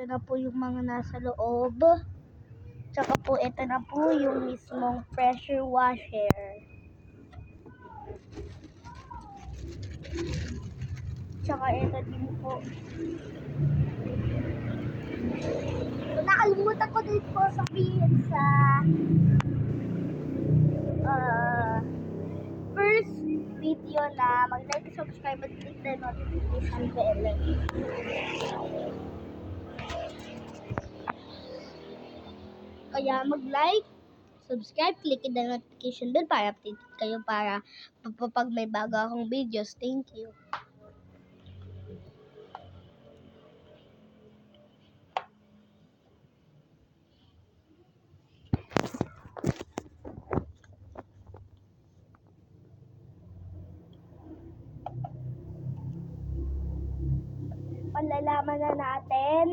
na po yung mga nasa loob. Tsaka po, ito na po yung mismong pressure washer. Tsaka ito din po. So, nakalimutan ko din po sabihin sa first video na mag-like, subscribe, at click the notification bell. Kaya mag-like, subscribe, click the notification bell para update kayo para pag may bago akong videos. Thank you. Malalaman na natin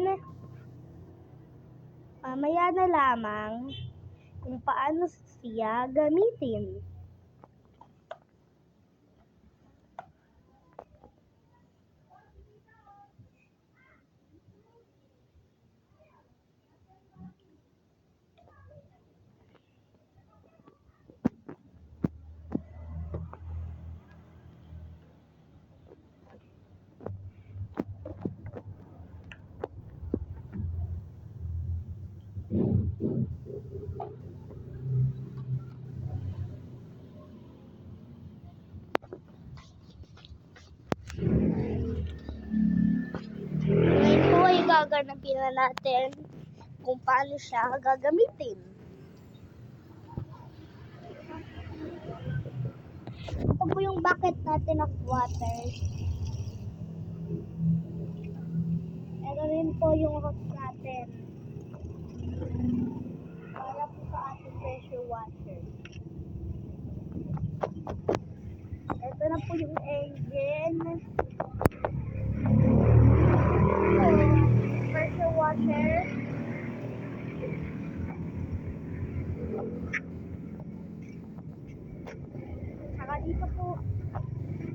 mamaya na lamang kung paano siya gamitin. Ngayon po ay gaganapin na natin kung paano siya gagamitin. Ito po yung bucket natin of water. Ito rin po yung hose natin. Para po sa ating pressure washer. Ito na po yung engine. Pressure washer. Saka dito po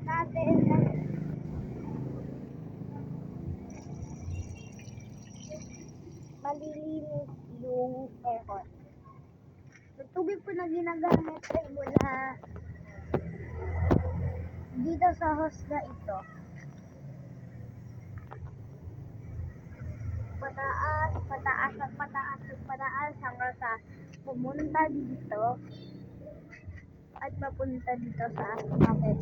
natin malilinis yung aircon. Yung tubig po na ginagamit ay mula dito sa hose na ito. Pataas, pataas, at pataas, at pataas hanggang sa pumunta dito at mapunta dito sa bucket.